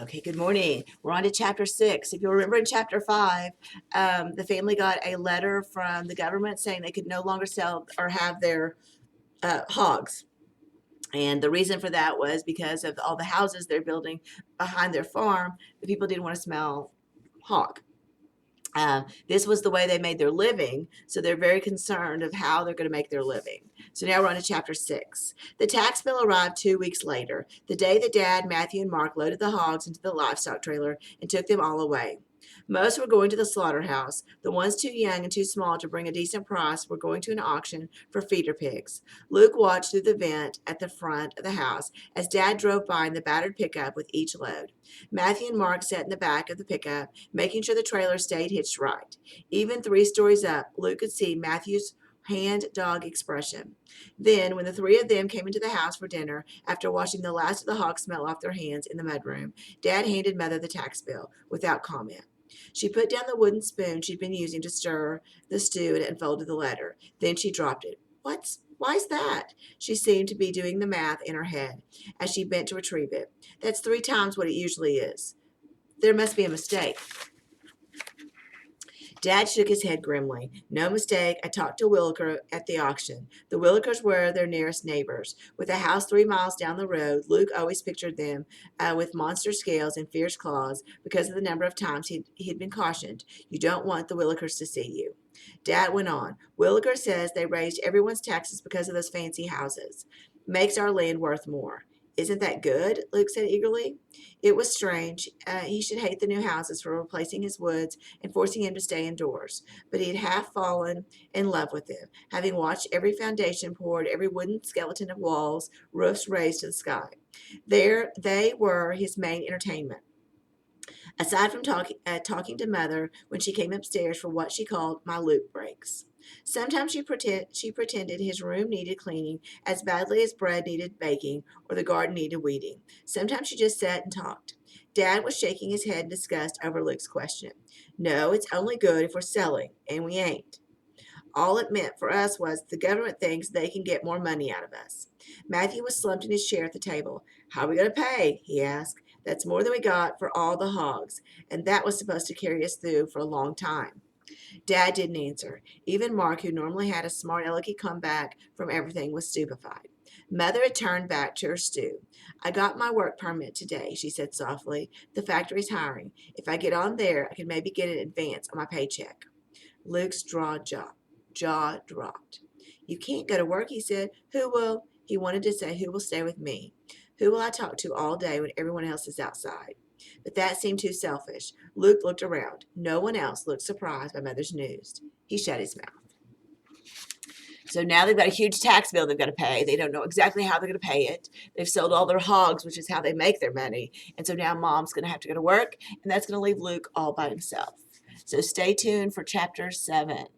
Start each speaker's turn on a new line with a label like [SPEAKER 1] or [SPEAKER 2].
[SPEAKER 1] Okay, good morning. We're on to chapter 6. If you'll remember in chapter 5, the family got a letter from the government saying they could no longer sell or have their hogs. And the reason for that was because of all the houses they're building behind their farm. The people didn't want to smell hog. This was the way they made their living, so they're very concerned of how they're going to make their living. So now we're on to chapter 6. The tax bill arrived 2 weeks later, the day that Dad, Matthew, and Mark loaded the hogs into the livestock trailer and took them all away. Most were going to the slaughterhouse. The ones too young and too small to bring a decent price were going to an auction for feeder pigs. Luke watched through the vent at the front of the house as Dad drove by in the battered pickup with each load. Matthew and Mark sat in the back of the pickup, making sure the trailer stayed hitched right. Even 3 stories up, Luke could see Matthew's hand-dog expression. Then, when the three of them came into the house for dinner, after washing the last of the hog smell off their hands in the mudroom, Dad handed Mother the tax bill without comment. She put down the wooden spoon she'd been using to stir the stew and unfolded the letter. Then she dropped it. Why's that? She seemed to be doing the math in her head as she bent to retrieve it. That's 3 times what it usually is. There must be a mistake. Dad shook his head grimly. No mistake. I talked to Williker at the auction. The Willikers were their nearest neighbors. With a house 3 miles down the road, Luke always pictured them with monster scales and fierce claws because of the number of times he'd been cautioned. You don't want the Willikers to see you. Dad went on. Williker says they raised everyone's taxes because of those fancy houses. Makes our land worth more. Isn't that good? Luke said eagerly. It was strange. He should hate the new houses for replacing his woods and forcing him to stay indoors. But he had half fallen in love with them, having watched every foundation poured, every wooden skeleton of walls, roofs raised to the sky. There they were his main entertainment. Aside from talking to Mother when she came upstairs for what she called my Luke breaks. Sometimes she pretended his room needed cleaning as badly as bread needed baking or the garden needed weeding. Sometimes she just sat and talked. Dad was shaking his head in disgust over Luke's question. No, it's only good if we're selling, and we ain't. All it meant for us was the government thinks they can get more money out of us. Matthew was slumped in his chair at the table. How are we going to pay? He asked. That's more than we got for all the hogs, and that was supposed to carry us through for a long time. Dad didn't answer. Even Mark, who normally had a smart alecky comeback from everything, was stupefied. Mother had turned back to her stew. I got my work permit today, she said softly. The factory's hiring. If I get on there, I can maybe get an advance on my paycheck. Luke's jaw dropped. You can't go to work, he said. Who will? He wanted to say, who will stay with me? Who will I talk to all day when everyone else is outside? But that seemed too selfish. Luke looked around. No one else looked surprised by Mother's news. He shut his mouth. So now they've got a huge tax bill they've got to pay. They don't know exactly how they're going to pay it. They've sold all their hogs, which is how they make their money. And so now Mom's going to have to go to work, and that's going to leave Luke all by himself. So stay tuned for chapter 7.